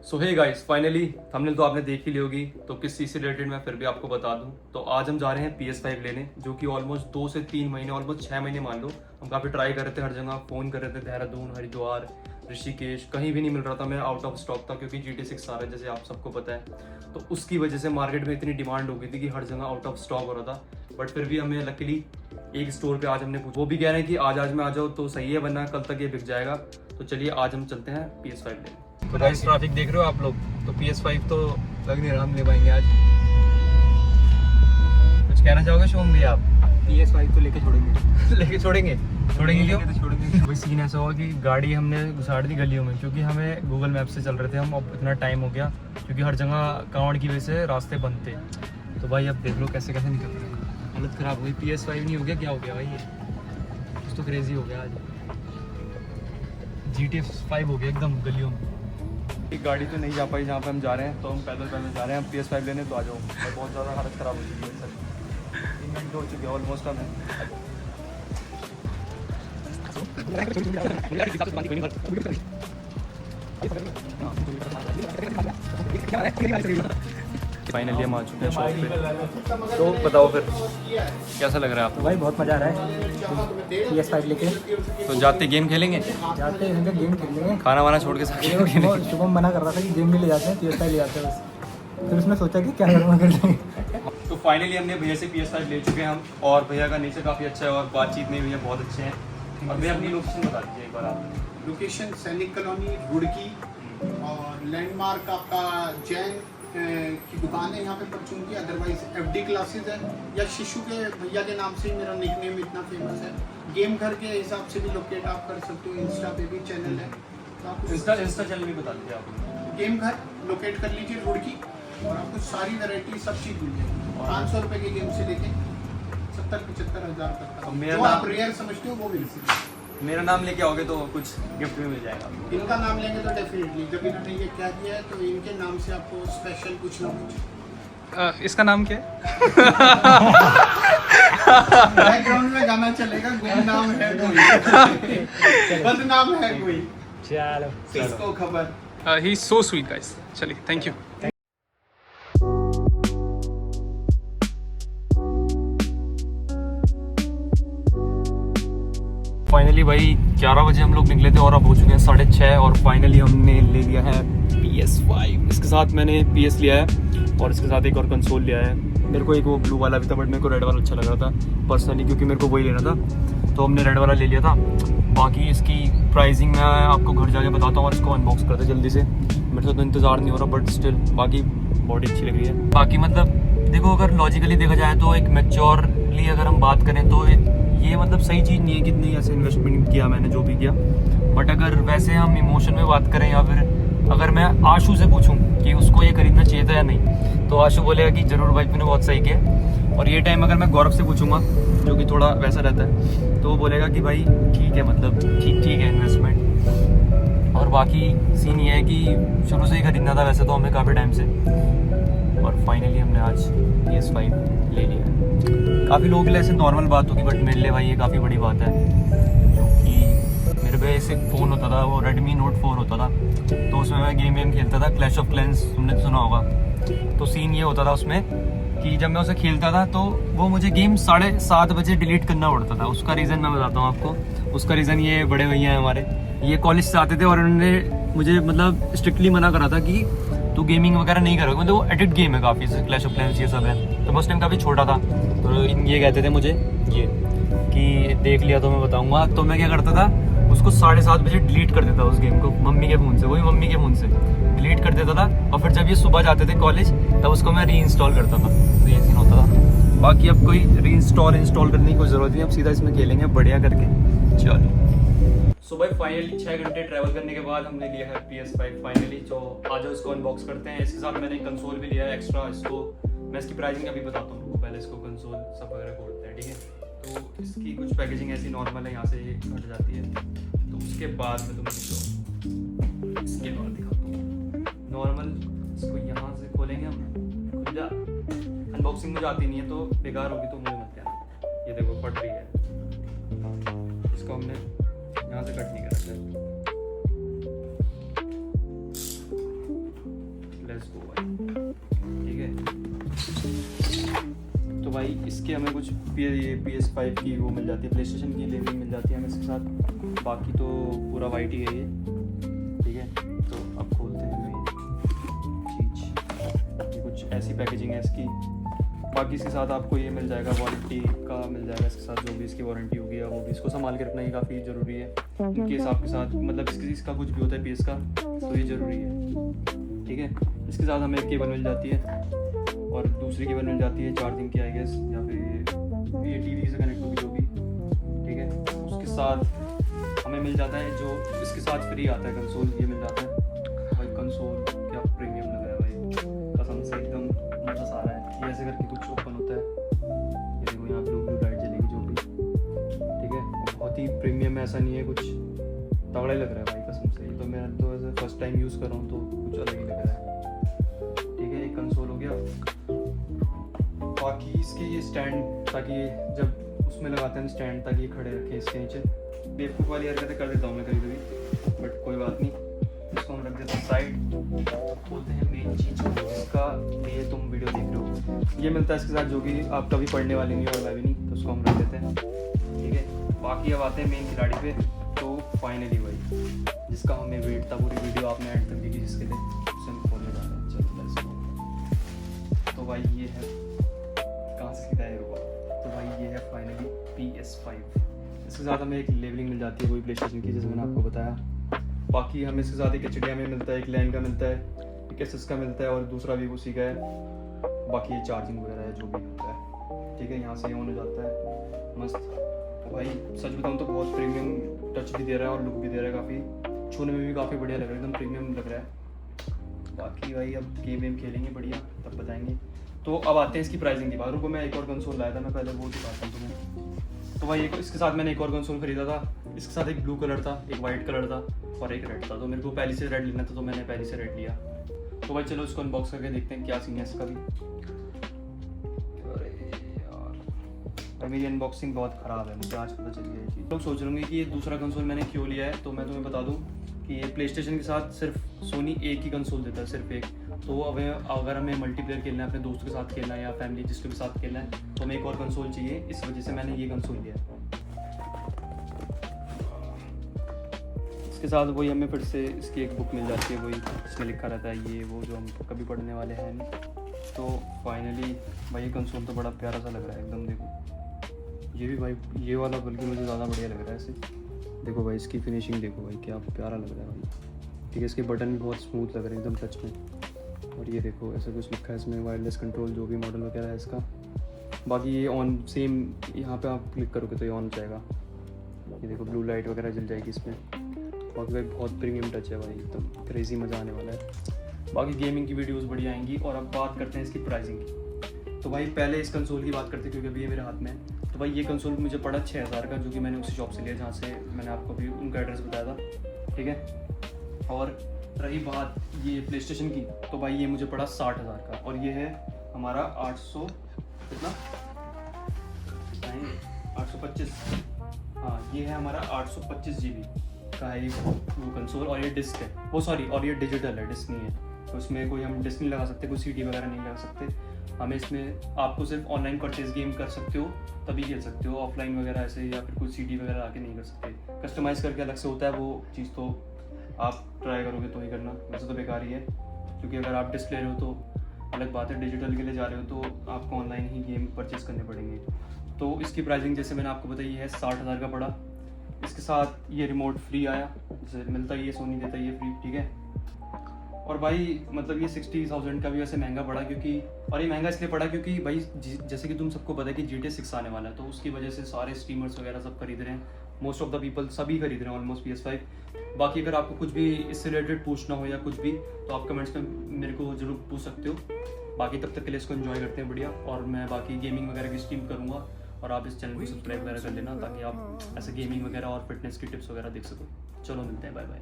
सो hey guys, finally thumbnail तो आपने देख ही ली होगी, तो किस चीज़ से रिलेटेड मैं फिर भी आपको बता दूं। तो आज हम जा रहे हैं PS5 लेने, जो कि ऑलमोस्ट 2 से 3 महीने, ऑलमोस्ट 6 महीने मान लो। हम काफ़ी ट्राई कर रहे थे, हर जगह फ़ोन कर रहे थे, देहरादून, हरिद्वार, ऋषिकेश, कहीं भी नहीं मिल रहा था। मैं आउट ऑफ स्टॉक था क्योंकि GT6 आ रहा है, जैसे आप सबको पता है। तो उसकी वजह से मार्केट में इतनी डिमांड हो गई थी कि हर जगह आउट ऑफ स्टॉक हो रहा था। बट फिर भी हमें लकीली एक स्टोर पे आज हमने पूछा, वो भी कह रहे हैं कि आज में आ जाओ तो सही है, वरना कल तक ये बिक जाएगा। तो चलिए आज हम चलते हैं PS5 लेने। तो गाइस ट्रैफिक देख रहे हो आप लोग, तो PS5 तो लग नहीं रहा हम ले पाएंगे आज। कुछ कहना चाहोगे शुभम भैया आप? PS5 तो लेके छोड़ेंगे लेके छोड़ेंगे क्यों? तो छोड़ेंगे। वही सीन ऐसा हुआ कि गाड़ी हमने घुसाड़ दी गलियों में, क्योंकि हमें गूगल मैप से चल रहे थे हम। अब इतना टाइम हो गया क्योंकि हर जगह कांवड़ की वजह से रास्ते बंद थे। तो भाई अब देख लो कैसे कैसे निकल रहे हैं। हालत ख़राब हुई। PS5 नहीं हो गया, क्या हो गया भाई? ये कुछ तो क्रेजी हो गया आज। GT5 हो गया एकदम गलियों में। एक गाड़ी तो नहीं जा पाई जहाँ पे हम जा रहे हैं, तो हम पैदल जा रहे हैं। हम PS5 लेने, तो आ जाओ। और बहुत ज़्यादा हालत ख़राब हो चुकी है सर। 3 घंटे हो चुके हैं ऑलमोस्ट हमें। फाइनली हम आ चुके हैं शॉप पे। तो बताओ फिर कैसा लग रहा है आपको? भाई बहुत मज़ा आ रहा है PS5 लेके। तो जाते गेम खेलेंगे, जाते हैं गेम खेलेंगे। खाना वाना छोड़ के साथ गेम खेलेंगे। शुभम मना कर रहा था कि गेम नहीं ले जाते हैं, PS5 ले जाते हैं बस। फिर उसने सोचा कि क्या करूँगा कर लेंगे। तो फाइनली हमने भैया से PS5 ले चुके हैं हम, और भैया का नेचर काफ़ी अच्छा है और बातचीत में भैया बहुत अच्छे हैं। और भैया अपनी लोकेशन बता दीजिए एक बार आप। लोकेशन सैनिक कॉलोनी रुड़की, और लैंडमार्क आपका जैन की दुकान है यहाँ पे परचून की। अदरवाइज FD क्लासेज है, या शिशु के भैया के नाम से ही मेरा निकनेम इतना फेमस है। गेम घर के हिसाब से भी लोकेट आप कर सकते हो। इंस्टा पे भी चैनल है, तो आप इंस्टा चैनल भी बता दीजिए आप। गेम घर लोकेट कर लीजिए रुड़की, और आपको सारी वैरायटी सब चीज़ मिल जाएगी। 500 रुपये के गेम से लेके 70-75 हज़ार तक का जो आप रेयर समझते हो वो मिल सकते हैं। मेरा नाम लेके आओगे तो कुछ गिफ्ट भी मिल जाएगा आपको। इनका नाम लेंगे तो डेफिनेटली, जब इन्होंने ये क्या किया है तो इनके नाम से आपको स्पेशल कुछ ना कुछ। इसका नाम क्या है? बैकग्राउंड में गाना चलेगा, गुम नाम है कोई, बदनाम है कोई, चलो किसको खबर। He is so sweet guys. चलिए, थैंक यू। फाइनली भाई 11 बजे हम लोग निकले थे और अब हो चुके हैं 6:30, और फाइनली हमने ले लिया है PS5। इसके साथ मैंने PS लिया है और इसके साथ एक और कंसोल लिया है। मेरे को एक वो ब्लू वाला भी था, बट मेरे को रेड वाला अच्छा लग रहा था पर्सनली, क्योंकि मेरे को वही लेना था। तो हमने रेड वाला ले लिया था। बाकी इसकी प्राइसिंग मैं आपको घर जाके बताता हूँ, और इसको अनबॉक्स करते जल्दी से। मेरे से तो इंतज़ार नहीं हो रहा, बट स्टिल बाकी बॉडी अच्छी लग रही है। बाकी मतलब देखो, अगर लॉजिकली देखा जाए तो एक मैच्योरली अगर हम बात करें तो ये मतलब सही चीज़ नहीं है कि इतनी ऐसे इन्वेस्टमेंट किया मैंने जो भी किया। बट अगर वैसे हम इमोशन में बात करें, या फिर अगर मैं आशु से पूछूं कि उसको ये खरीदना चाहिए था या नहीं, तो आशु बोलेगा कि ज़रूर भाई तूने बहुत सही किया। और ये टाइम अगर मैं गौरव से पूछूंगा, जो कि थोड़ा वैसा रहता है, तो वो बोलेगा कि भाई ठीक है, मतलब ठीक है इन्वेस्टमेंट। और बाकी सीन ये है कि शुरू से ही खरीदना था वैसे तो हमें काफ़ी टाइम से, और फाइनली हमने आज PS5 ले लिया है। काफ़ी लोगों के लिए ऐसे नॉर्मल बात होगी, बट मेरे लिए भाई ये काफ़ी बड़ी बात है, क्योंकि मेरे पे ऐसे फ़ोन होता था, वो Redmi Note 4 होता था। तो उसमें मैं गेम खेलता था, क्लैश ऑफ क्लैंस तुमने सुना होगा। तो सीन ये होता था उसमें कि जब मैं उसे खेलता था तो वो मुझे गेम 7:30 बजे डिलीट करना पड़ता था। उसका रीज़न मैं बताता हूँ आपको। उसका रीज़न ये बड़े भैया हैं हमारे, ये कॉलेज से आते थे और उन्होंने मुझे मतलब स्ट्रिक्टली मना करा था कि तो गेमिंग वगैरह नहीं करोगे। मतलब वो एडिक्ट गेम है काफ़ी, क्लैश ऑफ क्लैंस ये सब है। तो मैं उस टाइम काफ़ी छोटा था, तो ये कहते थे मुझे ये कि देख लिया तो मैं बताऊंगा। तो मैं क्या करता था, उसको 7:30 बजे डिलीट कर देता उस गेम को, मम्मी के फ़ोन से, वही मम्मी के फ़ोन से डिलीट कर देता था। और फिर जब ये सुबह जाते थे कॉलेज, तब उसको मैं री इंस्टॉल करता था। तो ये सीन होता था। बाकी अब कोई री इंस्टॉल करने की कोई ज़रूरत नहीं, अब सीधा इसमें खेलेंगे बढ़िया करके। चलो सुबह फाइनली 6 घंटे ट्रैवल करने के बाद हमने लिया है PS5 फाइनली। तो आज इसको अनबॉक्स करते हैं। इसके साथ मैंने एक कंसोल भी लिया है एक्स्ट्रा। इसको मैं इसकी प्राइसिंग अभी बताता हूँ, पहले इसको कंसोल सब वगैरह खोलते हैं, ठीक है। तो इसकी कुछ पैकेजिंग ऐसी नॉर्मल है, यहाँ से ये हट जाती है। तो उसके बाद मैं तुम्हें इसके बाद दिखाता हूँ। नॉर्मल इसको यहाँ से खोलेंगे हम। खुल जा। अनबॉक्सिंग मुझे आती नहीं है तो बेकार होगी, तो मुझे मत कहना। ये देखो फट रही है। इसको हमने यहाँ से कट नहीं कर रखा है। लेट्स गो भाई, ठीक है। तो भाई इसके हमें कुछ PS5 की वो मिल जाती है, प्ले स्टेशन की लेवलिंग मिल जाती है हमें इसके साथ। बाकी तो पूरा वाइट ही है ये, ठीक है। तो अब खोलते हैं हमें चीज़, ये कुछ ऐसी पैकेजिंग है इसकी। बाकी इसके साथ आपको ये मिल जाएगा, वारंटी का मिल जाएगा इसके साथ, जो भी इसकी वारंटी होगी वो भी इसको संभाल के रखना ही काफ़ी ज़रूरी है। इनकेस आपके साथ मतलब इसका कुछ भी होता है PS का, तो ये ज़रूरी है, ठीक है। इसके साथ हमें एक केबल मिल जाती है और दूसरी केबल मिल जाती है चार्जिंग की, आई गेस, या फिर ये टीवी से कनेक्ट होगी जो भी, ठीक है। उसके साथ हमें मिल जाता है जो इसके साथ फ्री आता है कंसोल, ये मिल जाता है भाई। कंसोल क्या प्रीमियम लग रहा है भाई, कसम से एकदम मज़ा आ रहा है। ये ऐसे करके कुछ ओपन होता है, ये देखो यहाँ ब्लू लाइट जलेगी जो भी, ठीक है। बहुत ही प्रीमियम है, ऐसा नहीं है कुछ तगड़ा ही लग रहा है भाई कसम से। ये तो मैं तो ऐसे फर्स्ट टाइम यूज़ कर रहा हूँ तो कुछ अलग ही लग रहा है, ठीक है। एक कंसोल हो गया। बाकी इसके ये स्टैंड, ताकि जब उसमें लगाते हैं स्टैंड, ताकि ये खड़े रखें इसके नीचे। बेवकूफ़ वाली हरकतें कर देता हूँ मैं कभी कभी, बट कोई बात नहीं। इसको हम रख देते हैं साइड। बोलते हैं मेन चीज़ इसका, ये तुम वीडियो देख रहे हो, ये मिलता है इसके साथ, जो कि आप कभी पढ़ने वाली नहीं और मैं भी नहीं, तो उसको हम रख देते हैं, ठीक है। बाकी अब आते हैं मेन खिलाड़ी पे। तो फाइनली भाई जिसका हमें वेट था, पूरी वीडियो आपने एंड तक देखी जिसके लिए, उसे हम खोलने जा रहे हैं। चलो लेट्स गो। तो भाई ये है, कहाँ से सीधा है रुको, तो भाई ये है फाइनली PS5। इसके साथ हमें एक लेवलिंग मिल जाती है वही प्ले स्टेशन की, जैसे मैंने आपको बताया। बाकी हमें इसके साथ एक HDMI में मिलता है, एक लैन का मिलता है, एक एसएस का मिलता है और दूसरा भी उसी का है। बाकी ये चार्जिंग वगैरह है जो भी होता है, ठीक है। यहाँ से ऑन हो जाता है मस्त। तो भाई सच बताऊँ तो बहुत प्रीमियम टच भी दे रहा है और लुक भी दे रहा है, काफ़ी छूने में भी काफ़ी बढ़िया लग रहा है, एकदम प्रीमियम लग रहा है। बाकी भाई अब गेम वेम खेलेंगे बढ़िया, तब बताएंगे। तो अब आते हैं इसकी प्राइसिंग की बात। रुको मैं एक और कंसोल लाया था, मैं पहले वो दिखाता हूँ तुम्हें। तो भाई इसके साथ मैंने एक और कंसोल खरीदा था। इसके साथ एक ब्लू कलर था, एक वाइट कलर था और एक रेड था। तो मेरे को पहले से रेड लेना था, तो मैंने पहले से रेड लिया। तो भाई चलो इसको अनबॉक्स करके देखते हैं क्या सीन है इसका भी। अरे यार भाई मेरी अनबॉक्सिंग बहुत ख़राब है, मुझे आज पता चल गया ये चीज़। लोग सोच रहे होंगे कि ये दूसरा कंसोल मैंने क्यों लिया है। तो मैं तुम्हें बता दूँ कि ये प्ले स्टेशन के साथ सिर्फ सोनी एक ही कंसोल देता है, सिर्फ एक। तो अगर हमें मल्टीप्लेयर खेलना है, अपने दोस्तों के साथ खेलना है या फैमिली जिसके भी साथ खेलना है, तो हमें एक और कंसोल चाहिए। इस वजह से मैंने ये कंसोल लिया। इसके साथ वही हमें फिर से इसकी एक बुक मिल जाती है, वही इसमें लिखा रहता है ये वो, जो हम कभी पढ़ने वाले हैं नहीं। तो फाइनली भाई ये कंसोल तो बड़ा प्यारा सा लग रहा है एकदम। देखो ये भी भाई, ये वाला बल्कि मुझे ज़्यादा बढ़िया लग रहा है ऐसे। देखो भाई इसकी फिनिशिंग देखो भाई, क्या प्यारा लग रहा है भाई, ठीक है। इसके बटन भी बहुत स्मूथ लग रहे हैं एकदम टच में। और ये देखो ऐसा कुछ लिखा है इसमें, वायरलेस कंट्रोल जो भी मॉडल वगैरह है इसका। बाकी ये ऑन सेम, यहाँ पे आप क्लिक करोगे तो ये ऑन हो जाएगा। ये देखो ब्लू लाइट वगैरह जल जाएगी इसमें। बाकी भाई बहुत प्रीमियम टच है भाई, एकदम क्रेजी मज़ा आने वाला है। बाकी गेमिंग की वीडियोस बढ़िया आएंगी। और अब बात करते हैं इसकी प्राइसिंग की। तो भाई पहले इस कंसोल की बात करते हैं क्योंकि अभी ये मेरे हाथ में है। तो भाई ये कंसोल मुझे पड़ा 6000 का, जो कि मैंने उसी शॉप से लिया जहाँ से मैंने आपको भी उनका एड्रेस बताया था, ठीक है। और रही बात ये प्ले स्टेशन की, तो भाई ये मुझे पड़ा 60000 का। और ये है हमारा 800 कितना 825, हाँ ये है हमारा 825 GB का है ये वो कंसोल। और ये डिस्क है वो, सॉरी, और ये डिजिटल है, डिस्क नहीं है। तो इसमें कोई हम डिस्क नहीं लगा सकते, कोई CD वगैरह नहीं लगा सकते हमें इसमें। आपको सिर्फ ऑनलाइन परचेज गेम कर सकते हो तभी खेल सकते हो, ऑफलाइन वगैरह ऐसे या फिर कोई CD वगैरह आके नहीं कर सकते। कस्टमाइज़ करके अलग से होता है वो चीज़, तो आप ट्राई करोगे तो ही करना, वैसे तो बेकार ही है। क्योंकि अगर आप डिस्क ले रहे हो तो अलग बात है, डिजिटल के लिए जा रहे हो तो आपको ऑनलाइन ही गेम परचेज करने पड़ेंगे। तो इसकी प्राइसिंग जैसे मैंने आपको बताई है 60000 का पड़ा। इसके साथ ये रिमोट फ्री आया, जैसे मिलता ही है, सोनी देता ही है फ्री, ठीक है। और भाई मतलब ये 60,000 का भी वैसे महंगा पड़ा, क्योंकि और ये महंगा इसलिए पड़ा क्योंकि भाई जैसे कि तुम सबको पता है कि GTA 6 आने वाला है, तो उसकी वजह से सारे स्ट्रीमर्स वगैरह सब खरीद रहे हैं, मोस्ट ऑफ द पीपल सभी खरीद रहे हैं ऑलमोस्ट PS5। बाकी अगर आपको कुछ भी इससे रिलेटेड पूछना हो या कुछ भी, तो आप कमेंट्स में मेरे को ज़रूर पूछ सकते हो। बाकी तब तक के लिए इसको एंजॉय करते हैं बढ़िया। और मैं बाकी गेमिंग वगैरह की स्ट्रीम करूँगा, और आप इस चैनल को सब्सक्राइब वगैरह कर लेना ताकि आप ऐसे गेमिंग वगैरह और फिटनेस की टिप्स वगैरह देख सको। चलो मिलते हैं, बाय बाय।